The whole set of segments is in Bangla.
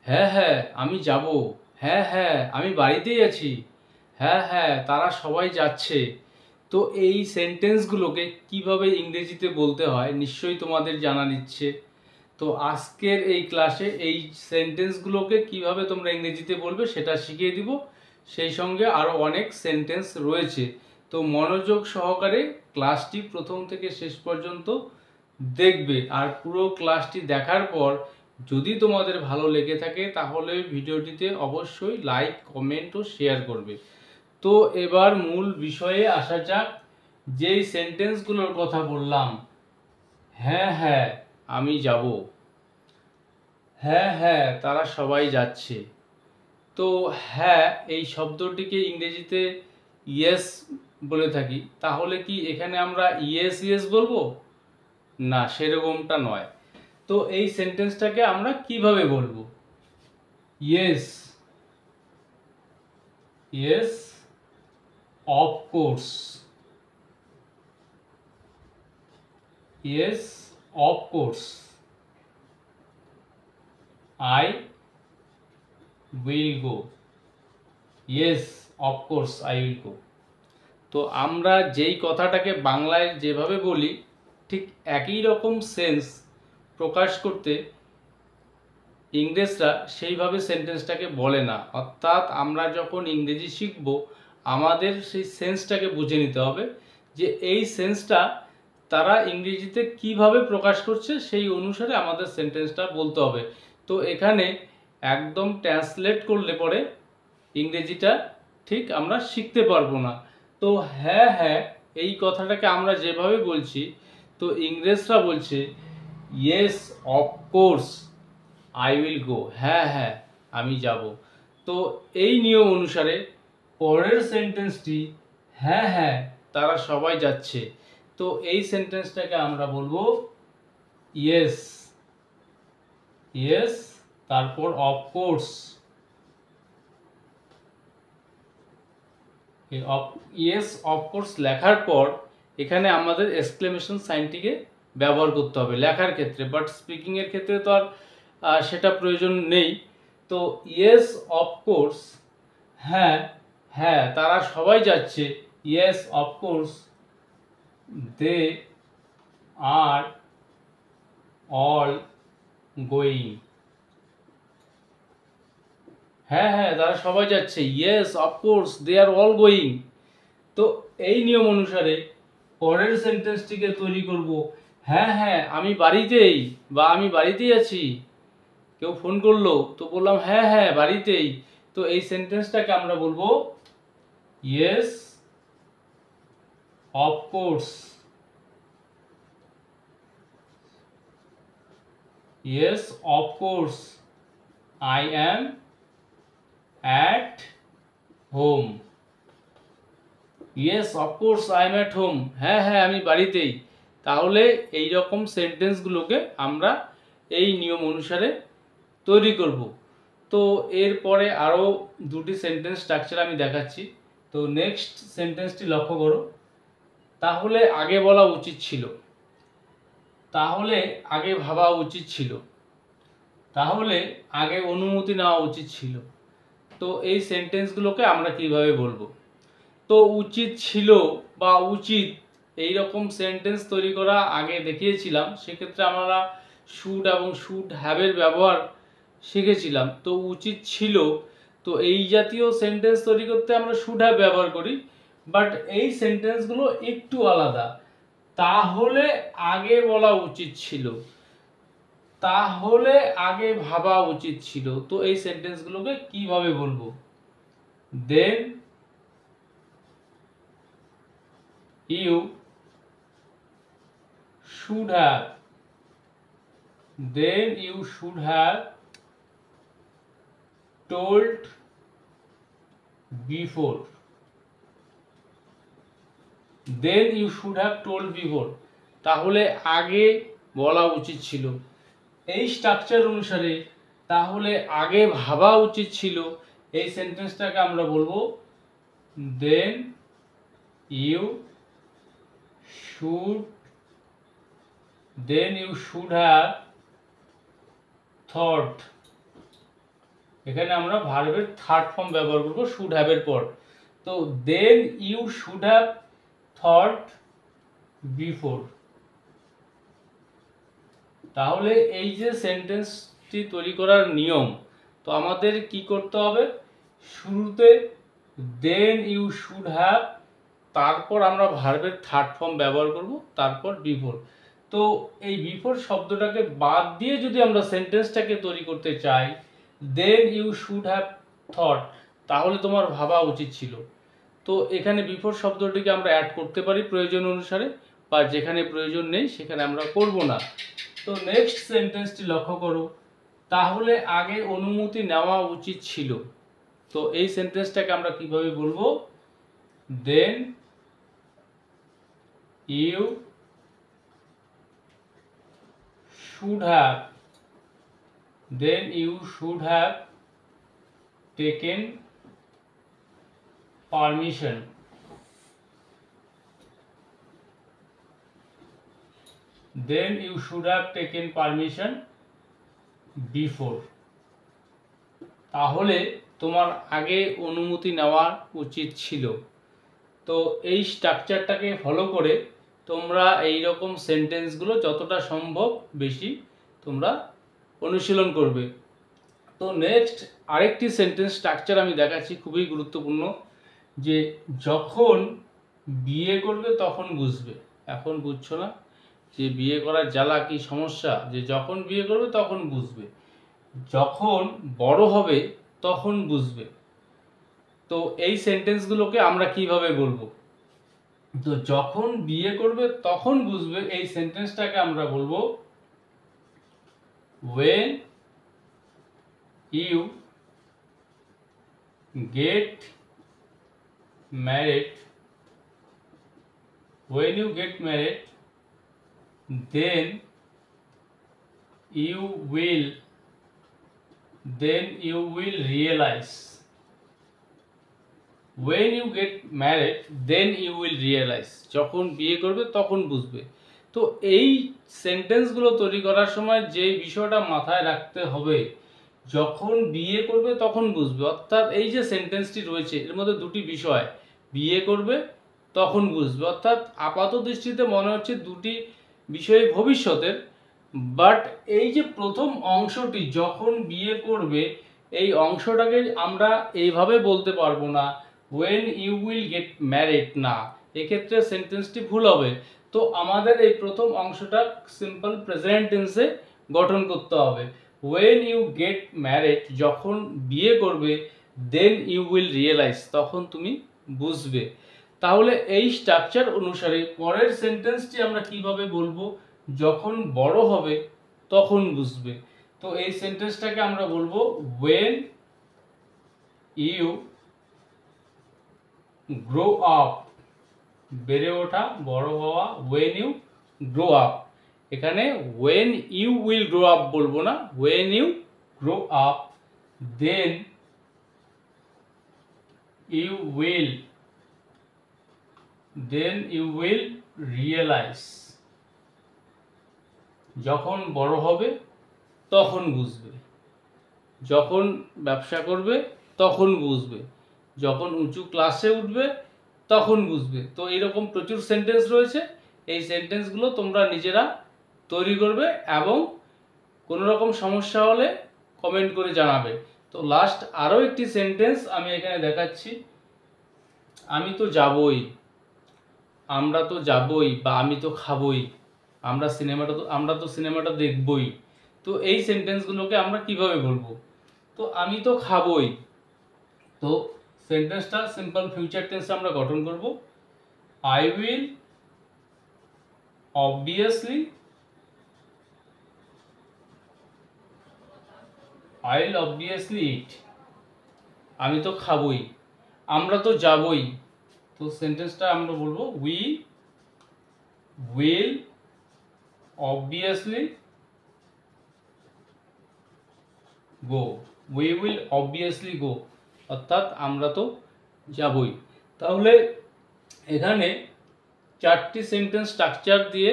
হ্যাঁ হ্যাঁ আমি যাব। হ্যাঁ হ্যাঁ আমি বাড়িতেই আছি। হ্যাঁ হ্যাঁ তারা সবাই যাচ্ছে। তো এই সেন্টেন্সগুলোকে কিভাবে ইংরেজিতে বলতে হয় নিশ্চয়ই তোমাদের জানা নিচ্ছে। তো আজকের এই ক্লাসে এই সেন্টেন্সগুলোকে কিভাবে তোমরা ইংরেজিতে বলবে সেটা শিখিয়ে দিব। সেই সঙ্গে আরও অনেক সেন্টেন্স রয়েছে। তো মনোযোগ সহকারে ক্লাসটি প্রথম থেকে শেষ পর্যন্ত দেখবে। আর পুরো ক্লাসটি দেখার পর যদি তোমাদের ভালো লেগে থাকে তাহলে ভিডিওটিতে অবশ্যই লাইক, কমেন্ট ও শেয়ার করবে। তো এবার মূল বিষয়ে আসা যাক। যেই সেন্টেন্সগুলোর কথা বললাম, হ্যাঁ হ্যাঁ আমি যাব, হ্যাঁ হ্যাঁ তারা সবাই যাচ্ছে। তো হ্যাঁ এই শব্দটিকে ইংরেজিতে ইয়েস বলে থাকি। তাহলে কি এখানে আমরা ইয়েস ইয়েস বলবো? না, সেরকমটা নয়। তো এই সেন্টেন্সটাকে আমরা কিভাবে বলবো? Yes, yes of course, yes of course, I will go, yes of course I will go. তো আমরা যেই কথাটাকে বাংলায় যেভাবে বলি ঠিক একই রকম সেন্স প্রকাশ করতে ইংরেজরা সেইভাবে সেন্টেন্সটাকে বলে না। অর্থাৎ আমরা যখন ইংরেজি শিখব আমাদের সেই সেন্সটাকে বুঝে নিতে হবে যে এই সেন্সটা তারা ইংরেজিতে কিভাবে প্রকাশ করছে সেই অনুসারে আমাদের সেন্টেন্সটা বলতে হবে। তো এখানে একদম ট্রান্সলেট করলে পরে ইংরেজিটা ঠিক আমরা শিখতে পারবো না। তো হ্যাঁ হ্যাঁ এই কথাটাকে আমরা যেভাবে বলছি, তো ইংরেজরা বলছে yes of course I will go, হ্যাঁ হ্যাঁ আমি যাব। তো এই নিয়ম অনুসারে পরের সেন্টেন্সটি হ্যাঁ হ্যাঁ তারা সবাই যাচ্ছে। তো এই সেন্টেন্সটাকে আমরা বলবো ইয়েস, ইয়েস তারপর অফকোর্স, ইয়েস অফকোর্স লেখার পর এখানে আমাদের এক্সক্লেমেশন সাইনটিকে ব্যবহার করতে হবে লেখার ক্ষেত্রে, বাট স্পিকিংয়ের ক্ষেত্রে তো আর সেটা প্রয়োজন নেই। তো ইয়েস অফকোর্স, হ্যাঁ হ্যাঁ তারা সবাই যাচ্ছে, yes of course they are all going, হ্যাঁ হ্যাঁ তারা সবাই যাচ্ছে, yes of course they are all going. তো এই নিয়ম অনুসারে পরের সেন্টেন্সটিকে তৈরি করব, হ্যাঁ হ্যাঁ আমি বাড়িতেই, বা আমি বাড়িতেই আছি। কেউ ফোন করলো তো বললাম হ্যাঁ হ্যাঁ বাড়িতেই। তো এই সেন্টেন্সটাকে আমরা বলবো yes of course, yes of course I am at home, yes of course I am at home, হ্যাঁ হ্যাঁ আমি বাড়িতেই। তাহলে এই রকম সেন্টেন্সগুলোকে আমরা এই নিয়ম অনুসারে তৈরি করব। তো এরপরে আরও দুটি সেন্টেন্স স্ট্রাকচার আমি দেখাচ্ছি। তো নেক্সট সেন্টেন্সটি লক্ষ্য করো, তাহলে আগে বলা উচিত ছিল, তাহলে আগে ভাবা উচিত ছিল, তাহলে আগে অনুমতি নেওয়া উচিত ছিল। তো এই সেন্টেন্সগুলোকে আমরা কিভাবে বলবো? তো উচিত ছিল বা উচিত এই রকম সেন্টেন্স তৈরি করা আগে দেখিয়েছিলাম। সেক্ষেত্রে আমরা শুড এবং শুড হ্যাভের ব্যবহার শিখেছিলাম। তো উচিত ছিল, তো এই জাতীয় সেন্টেন্স তৈরি করতে আমরা শুড হ্যাভ ব্যবহার করি। বাট এই সেন্টেন্সগুলো একটু আলাদা। তাহলে আগে বলা উচিত ছিল, তাহলে আগে ভাবা উচিত ছিল। তো এই সেন্টেন্সগুলোকে কিভাবে বলবো? Then you should have, then you should have told before, then you should have told before, তাহলে আগে বলা উচিত ছিল। এই স্ট্রাকচার অনুসারে তাহলে আগে ভাবা উচিত ছিল এই সেন্টেন্সটাকে আমরা বলবো then you should, then you should have thought, এখানে আমরা ভার্বের থার্ড ফর্ম ব্যবহার করব শুড হ্যাভ এর পর। তো then you should have thought before. তাহলে এই যে সেন্টেন্সটি তৈরি করার নিয়ম, তো আমাদের কি করতে হবে, শুরুতে দেন ইউ শুড হ্যাভ, তারপর আমরা ভার্বের থার্ড ফর্ম ব্যবহার করব, তারপর বিফোর। তো এই বিফোর শব্দটাকে বাদ দিয়ে যদি আমরা সেন্টেন্সটাকে তৈরি করতে চাই, then you should have thought, তাহলে তোমার ভাবা উচিত ছিল। তো এখানে বিফোর শব্দটিকে আমরা অ্যাড করতে পারি প্রয়োজন অনুসারে, বা যেখানে প্রয়োজন নেই সেখানে আমরা করব না। তো নেক্সট সেন্টেন্সটি লক্ষ্য করো, তাহলে আগে অনুমতি নেওয়া উচিত ছিল। তো এই সেন্টেন্সটাকে আমরা কিভাবে বলবো, then you should have, then you should have taken permission, then you should have taken permission before। তাহলে তোমার আগে অনুমতি নেওয়া উচিত ছিল। তো এই স্ট্রাকচারটাকে ফলো করে তোমরা এই রকম সেন্টেন্সগুলো যতটা সম্ভব বেশি তোমরা অনুশীলন করবে। তো নেক্সট আরেকটি সেন্টেন্স স্ট্রাকচার আমি দেখাচ্ছি, খুবই গুরুত্বপূর্ণ, যে যখন বিয়ে করবে তখন বুঝবে। এখন বুঝছো না যে বিয়ে করার জ্বালা কি সমস্যা, যে যখন বিয়ে করবে তখন বুঝবে, যখন বড় হবে তখন বুঝবে। তো এই সেন্টেন্সগুলোকে আমরা কিভাবে বলবো, তো যখন বিয়ে করবে তখন বুঝবে এই সেন্টেন্সটাকে আমরা বলবো when you get married, when you get married then you will realize, when you get married then you will realize, যখন বিয়ে করবে তখন বুঝবে। তো এই সেন্টেন্সগুলো তৈরি করার সময় যে বিষয়টা মাথায় রাখতে হবে, যখন বিয়ে করবে তখন বুঝবে, অর্থাৎ এই যে সেন্টেন্সটি রয়েছে এর মধ্যে দুটি বিষয়, বিয়ে করবে তখন বুঝবে, অর্থাৎ আপাত দৃষ্টিতে মনে হচ্ছে দুটি বিষয় ভবিষ্যতের, বাট এই যে প্রথম অংশটি যখন বিয়ে করবে, এই অংশটাকে আমরা এইভাবে বলতে পারবো না when you will get married, না, এক্ষেত্রে সেন্টেন্সটি ভুল হবে। তো আমাদের এই প্রথম অংশটা সিম্পল প্রেজেন্ট টেন্সে গঠন করতে হবে, when you get married, যখন বিয়ে করবে, then you will realize, তখন তুমি বুঝবে। তাহলে এই স্ট্রাকচার অনুসারে পরের সেন্টেন্সটি আমরা কিভাবে বলবো, যখন বড় হবে তখন বুঝবে। তো এই সেন্টেন্সটাকে আমরা বলবো when you grow up, বেড়ে ওঠা, বড় হওয়া, when you grow up। এখানে when you will grow up বলবো না, when you grow up then you will realize, যখন বড় হবে তখন বুঝবে, যখন ব্যবসা করবে তখন বুঝবে, যখন উঁচু ক্লাসে উঠবে তখন বুঝবে। তো এরকম প্রচুর সেন্টেন্স রয়েছে, এই সেন্টেন্সগুলো তোমরা নিজেরা তৈরি করবে এবং কোনো রকম সমস্যা হলে কমেন্ট করে জানাবে। তো লাস্ট আরও একটি সেন্টেন্স আমি এখানে দেখাচ্ছি, আমি তো যাবই, আমরা তো যাবই, বা আমি তো খাবই, আমরা তো সিনেমাটা দেখবই। তো এই সেন্টেন্সগুলোকে আমরা কিভাবে বলবো, তো আমি তো খাবই, তো সেন্টেন্সটা সিম্পল ফিউচার টেন্সে আমরা গঠন করব, আই উইল অবভিয়াসলি ইট, আমি তো খাবই, আমরা তো যাবই, তো সেন্টেন্সটা আমরা বলবো we will obviously go, we will obviously go, অর্থাৎ আমরা তো যাবই। তাহলে এখানে চারটি সেন্টেন্স স্ট্রাকচার দিয়ে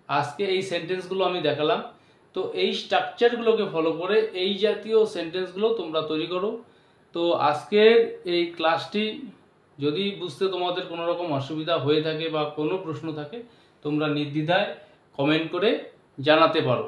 আজকে এই সেন্টেন্সগুলো আমি দেখালাম। তো এই স্ট্রাকচারগুলোকে ফলো করে এই জাতীয় সেন্টেন্সগুলো তোমরা তৈরি করো। তো আজকের এই ক্লাসটি যদি বুঝতে তোমাদের কোনো রকম অসুবিধা হয়ে থাকে বা কোনো প্রশ্ন থাকে, তোমরা নির্দ্বিধায় কমেন্ট করে জানাতে পারো।